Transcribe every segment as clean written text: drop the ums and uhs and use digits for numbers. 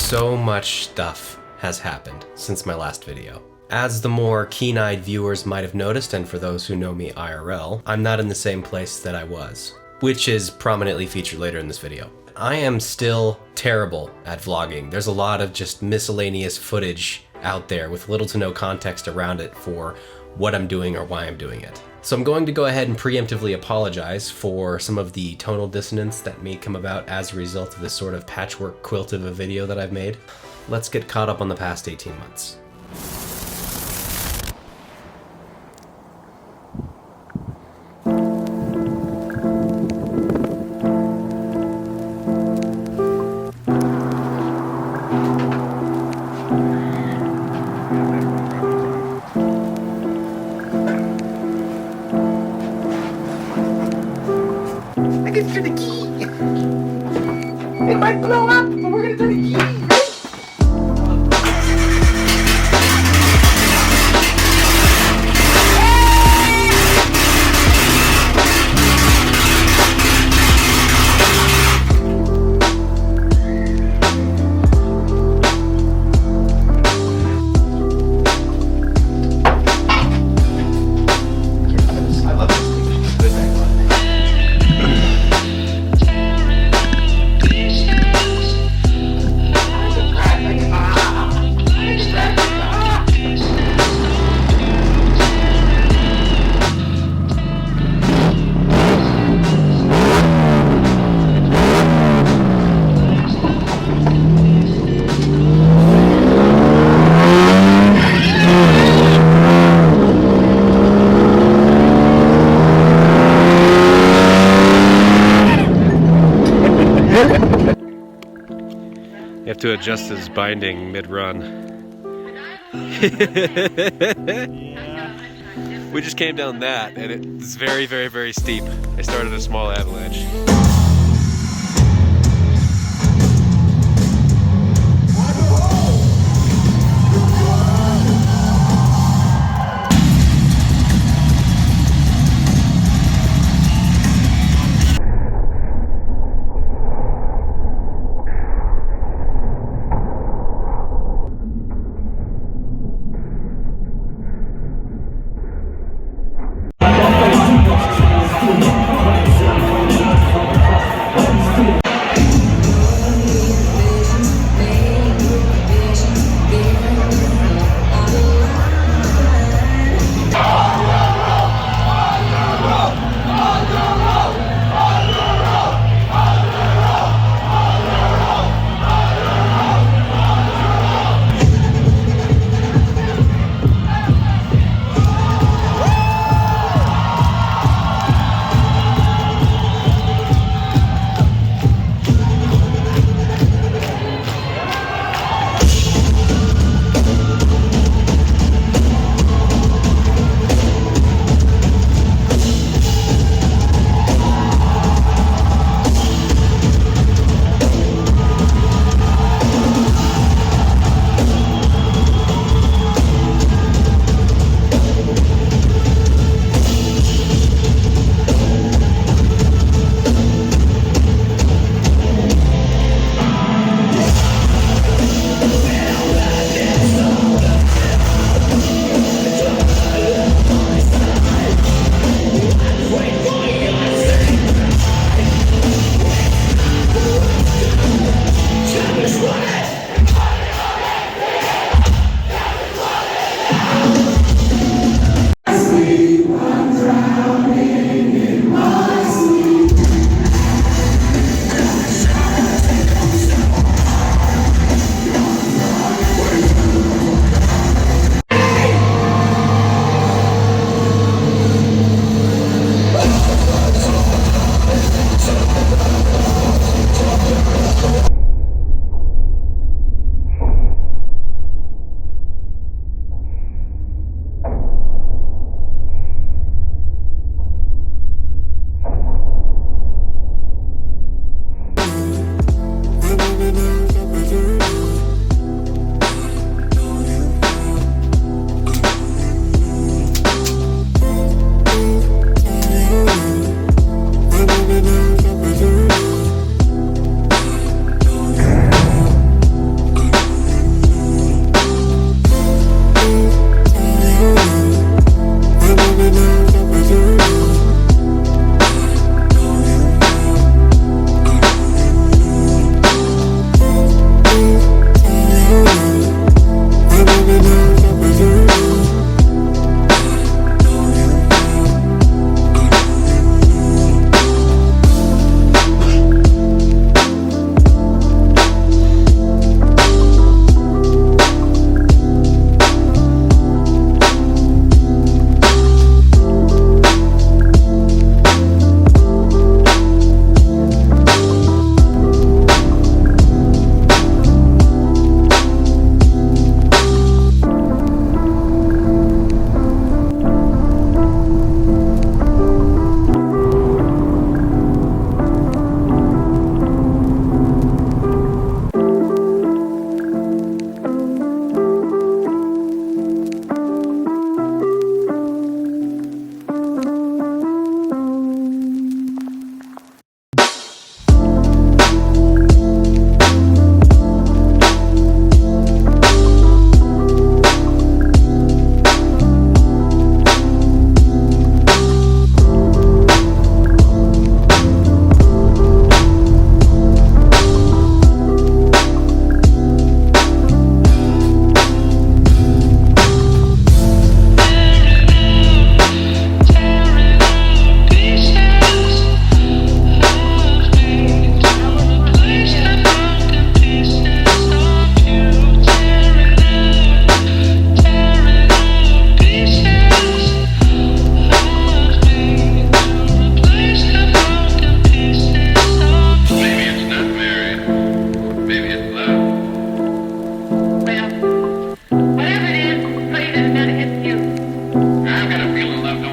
So much stuff has happened since my last video. As the more keen-eyed viewers might have noticed, and for those who know me IRL, I'm not in the same place that I was, which is prominently featured later in this video. I am still terrible at vlogging. There's a lot of just miscellaneous footage out there with little to no context around it for what I'm doing or why I'm doing it. So I'm going to go ahead and preemptively apologize for some of the tonal dissonance that may come about as a result of this sort of patchwork quilt of a video that I've made. Let's get caught up on the past 18 months. Turn the key. It might blow up, but we're gonna turn the key. You have to adjust his binding mid-run. We just came down that, and it's very, very, very steep. I started a small avalanche.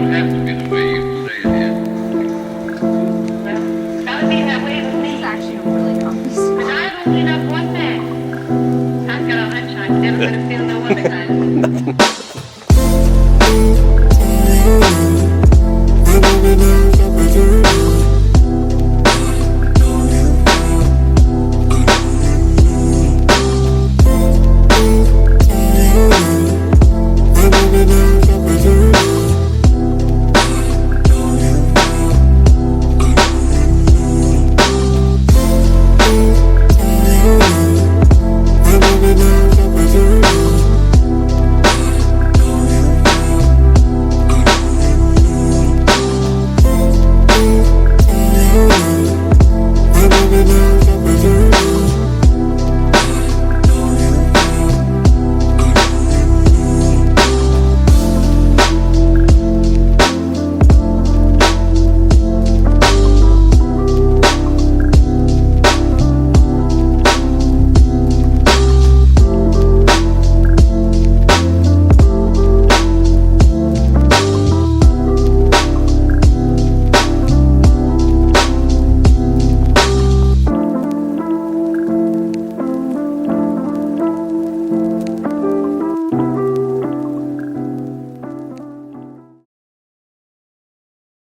don't have to be the way you say it is. Well, gotta be that way with me. It's actually a really comfy But spot. I've only enough one thing. I've got a hunch I'm never gonna feel no other kind.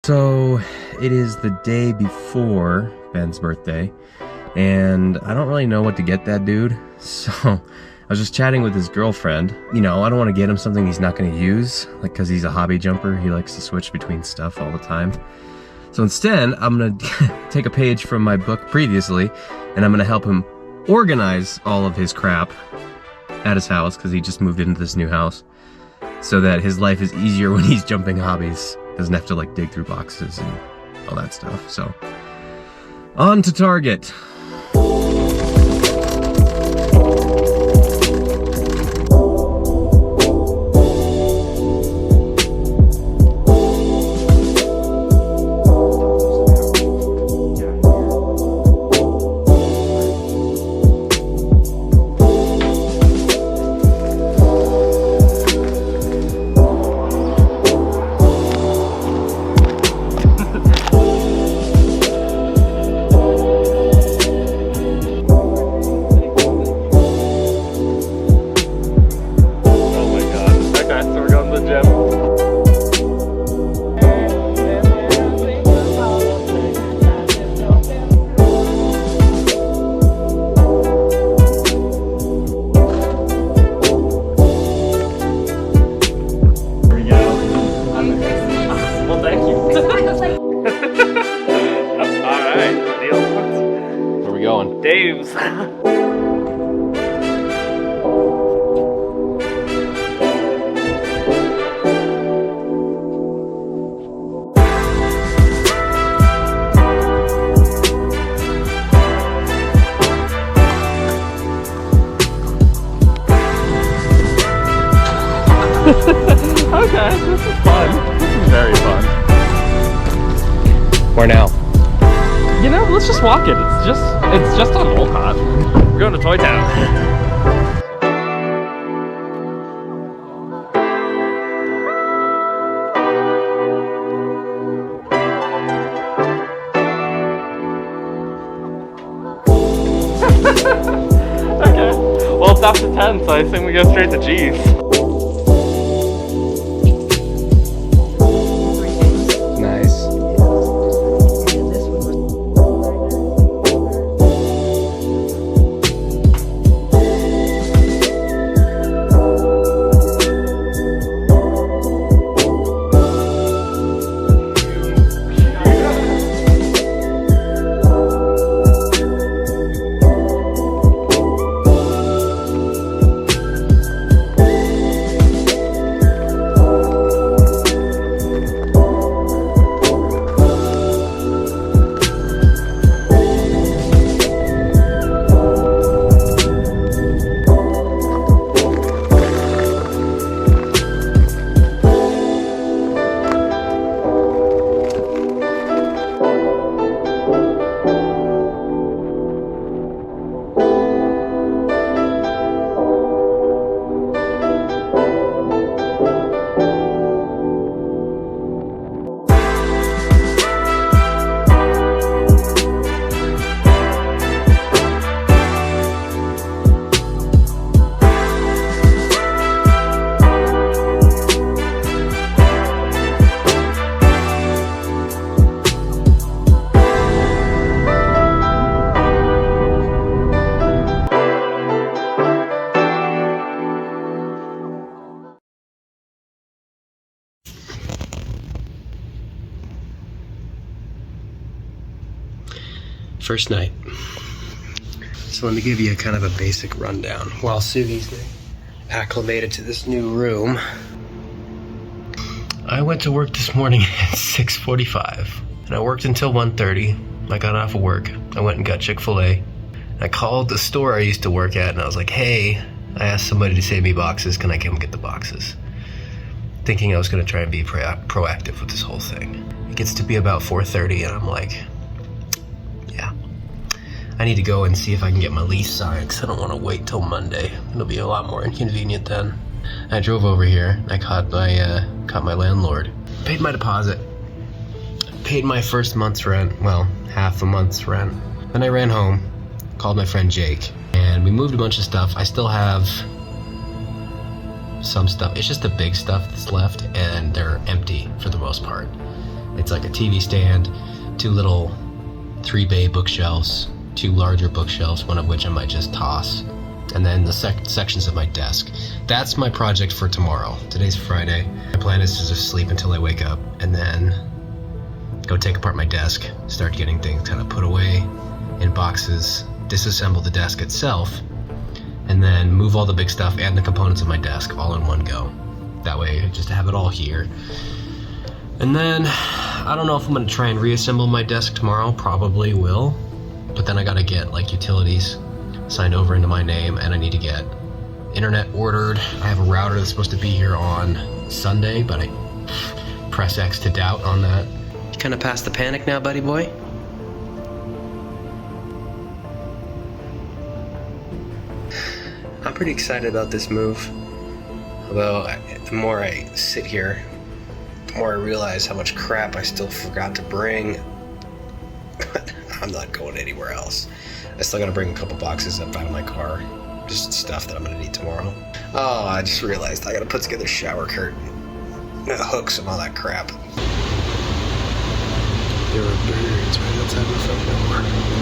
So it is the day before Ben's birthday, and I don't really know what to get that dude. So I was just chatting with his girlfriend. You know, I don't want to get him something he's not going to use, like, because he's a hobby jumper. He likes to switch between stuff all the time. So instead, I'm going to take a page from my book previously, and I'm going to help him organize all of his crap at his house, because he just moved into this new house, so that his life is easier when he's jumping hobbies. Doesn't have to, like, dig through boxes and all that stuff. So, on to Target. Dave's. Okay, this is fun. This is very fun. Where now? You know, let's just walk it. It's just on Wolcott. We're going to Toy Town. Okay. Well, it's after 10, so I assume we go straight to G's. Nice. First night. So let me give you a kind of a basic rundown while Sugi's getting acclimated to this new room. I went to work this morning at 6:45 and I worked until 1:30. I got off of work. I went and got Chick-fil-A. I called the store I used to work at and I was like, hey, I asked somebody to save me boxes. Can I come get the boxes? Thinking I was going to try and be proactive with this whole thing. It gets to be about 4:30 and I'm like, yeah, I need to go and see if I can get my lease signed because I don't want to wait till Monday. It'll be a lot more inconvenient then. I drove over here. I caught my landlord. Paid my deposit. Paid my first month's rent. Well, half a month's rent. Then I ran home, called my friend Jake, and we moved a bunch of stuff. I still have some stuff. It's just the big stuff that's left, and they're empty for the most part. It's like a TV stand, 2 little 3-bay bookshelves, 2 larger bookshelves, one of which I might just toss, and then the sections of my desk. That's my project for tomorrow. Today's Friday. My plan is to just sleep until I wake up, and then go take apart my desk, start getting things kind of put away in boxes, disassemble the desk itself, and then move all the big stuff and the components of my desk all in one go. That way, just to have it all here. And then, I don't know if I'm gonna try and reassemble my desk tomorrow, probably will. But then I gotta get like utilities signed over into my name, and I need to get internet ordered. I have a router that's supposed to be here on Sunday, but I press X to doubt on that. You kinda past the panic now, buddy boy? I'm pretty excited about this move. Although, the more I sit here, the more I realize how much crap I still forgot to bring. But I'm not going anywhere else. I still gotta bring a couple boxes up out of my car. Just stuff that I'm gonna need tomorrow. Oh, I just realized I gotta put together a shower curtain, hooks and all that crap. There were birds right outside my front door.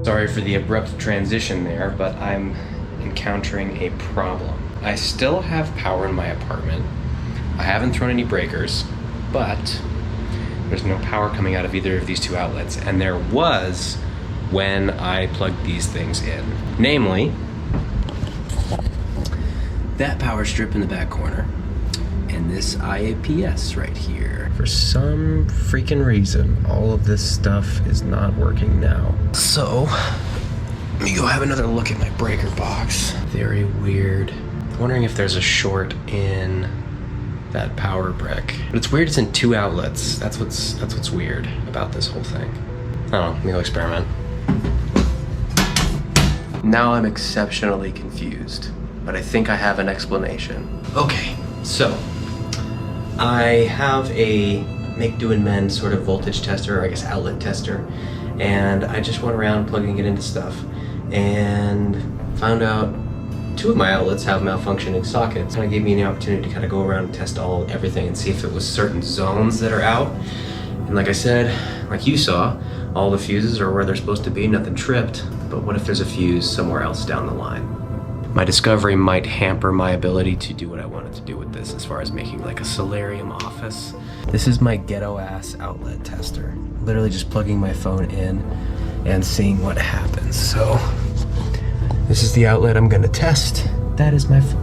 Sorry for the abrupt transition there, but I'm encountering a problem. I still have power in my apartment. I haven't thrown any breakers, but there's no power coming out of either of these 2 outlets, and there was when I plugged these things in. Namely, that power strip in the back corner, and this IAPS right here. For some freaking reason, all of this stuff is not working now. So, let me go have another look at my breaker box. Very weird. I'm wondering if there's a short in that power brick. But it's weird it's in 2 outlets. That's what's weird about this whole thing. I don't know, let me go experiment. Now I'm exceptionally confused. but I think I have an explanation. Okay, so I have a make, do, and mend sort of voltage tester, or I guess outlet tester, and I just went around plugging it into stuff and found out 2 of my outlets have malfunctioning sockets. Kind of gave me an opportunity to kind of go around and test everything and see if it was certain zones that are out. And like I said, like you saw, all the fuses are where they're supposed to be, nothing tripped. But what if there's a fuse somewhere else down the line? My discovery might hamper my ability to do what I wanted to do with this as far as making like a solarium office. This is my ghetto ass outlet tester. Literally just plugging my phone in and seeing what happens. So this is the outlet I'm gonna test. That is my phone.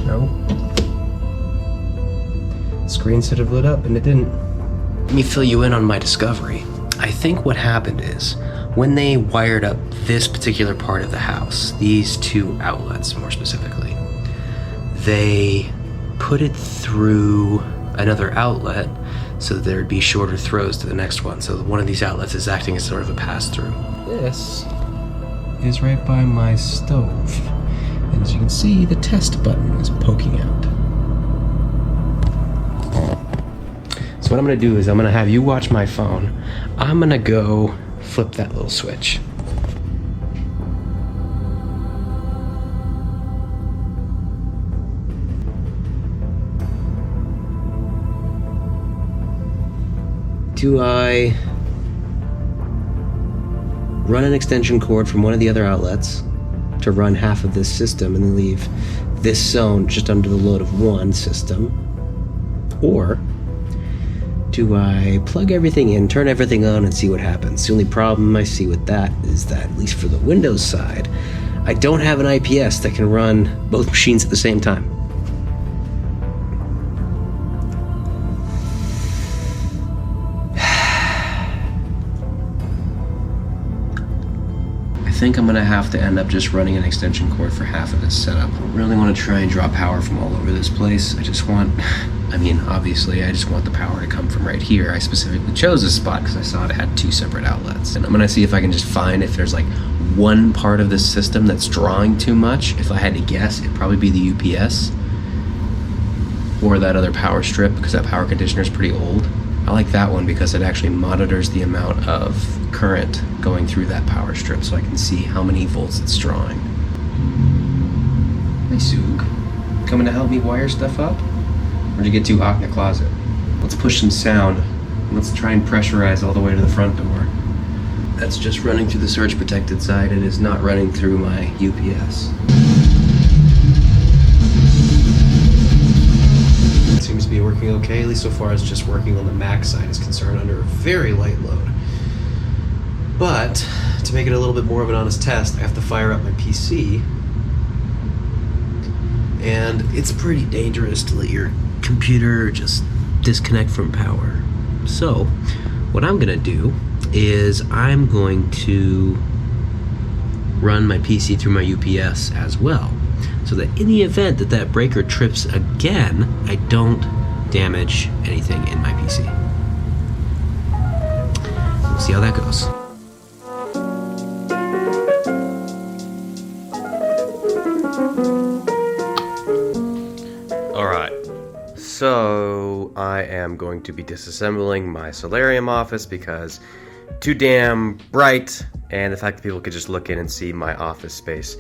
No. Screen should have lit up and it didn't. Let me fill you in on my discovery. I think what happened is when they wired up this particular part of the house, these 2 outlets more specifically, they put it through another outlet so that there'd be shorter throws to the next one. So one of these outlets is acting as sort of a pass-through. This is right by my stove. And as you can see, the test button is poking out. So what I'm gonna do is I'm gonna have you watch my phone. I'm gonna go flip that little switch. Do I run an extension cord from one of the other outlets to run half of this system and then leave this zone just under the load of one system? Or do I plug everything in, turn everything on, and see what happens? The only problem I see with that is that, at least for the Windows side, I don't have an IPS that can run both machines at the same time. I think I'm gonna have to end up just running an extension cord for half of this setup. I don't really want to try and draw power from all over this place. Obviously, I just want the power to come from right here. I specifically chose this spot because I saw it had 2 separate outlets. And I'm gonna see if I can just find if there's like one part of this system that's drawing too much. If I had to guess, it'd probably be the UPS or that other power strip, because that power conditioner is pretty old. I like that one because it actually monitors the amount of current going through that power strip so I can see how many volts it's drawing. Hey, Soog. Coming to help me wire stuff up? Or did you get too hot in the closet? Let's push some sound. Let's try and pressurize all the way to the front door. That's just running through the surge protected side. It is not running through my UPS. It seems to be working okay, at least so far as just working on the Mac side is concerned under a very light load. But to make it a little bit more of an honest test, I have to fire up my PC. And it's pretty dangerous to let your computer just disconnect from power. So what I'm gonna do is I'm going to run my PC through my UPS as well, so that in the event that that breaker trips again, I don't damage anything in my PC. We'll see how that goes. So I am going to be disassembling my solarium office because too damn bright, and the fact that people could just look in and see my office space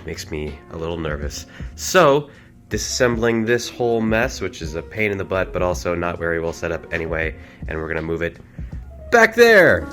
makes me a little nervous. So disassembling this whole mess, which is a pain in the butt but also not very well set up anyway, and we're gonna move it back there.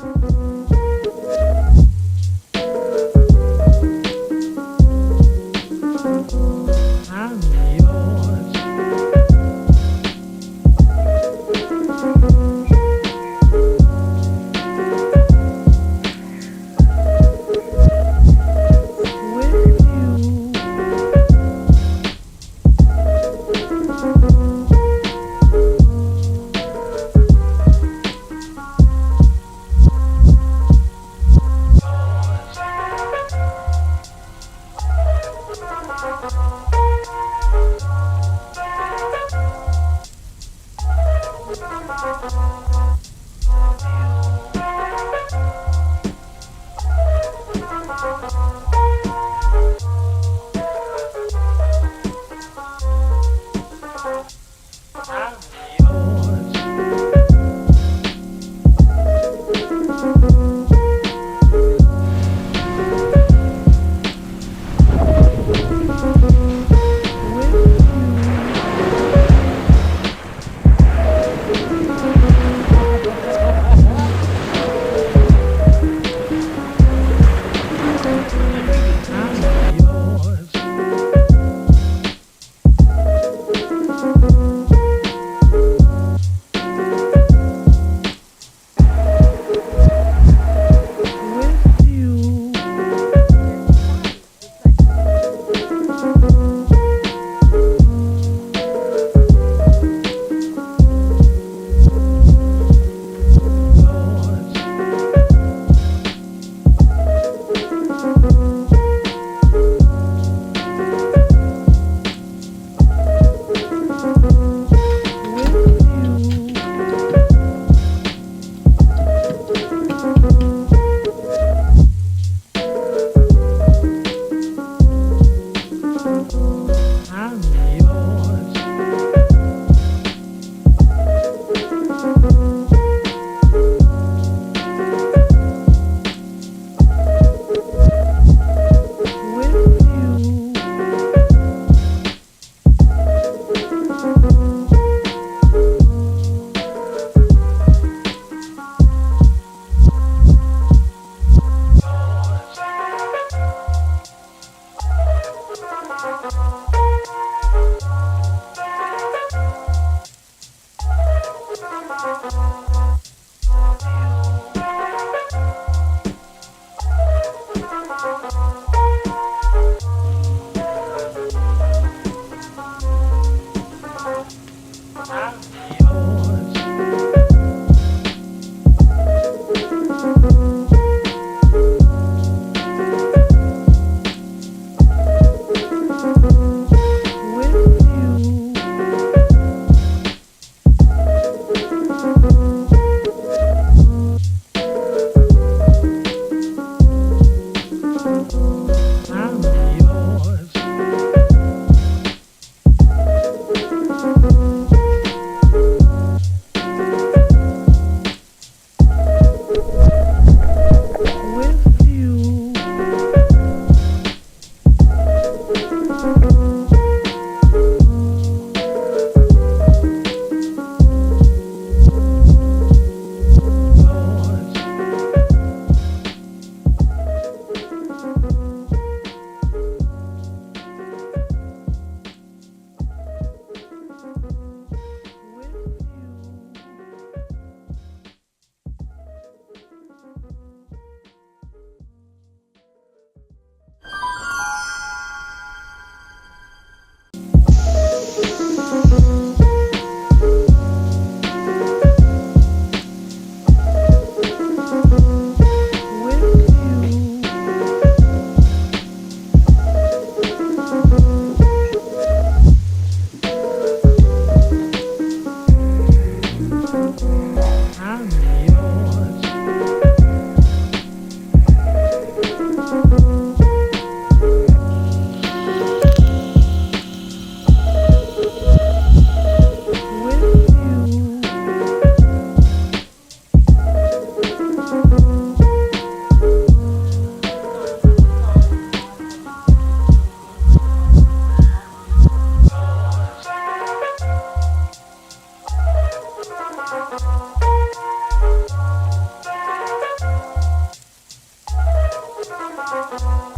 Bye.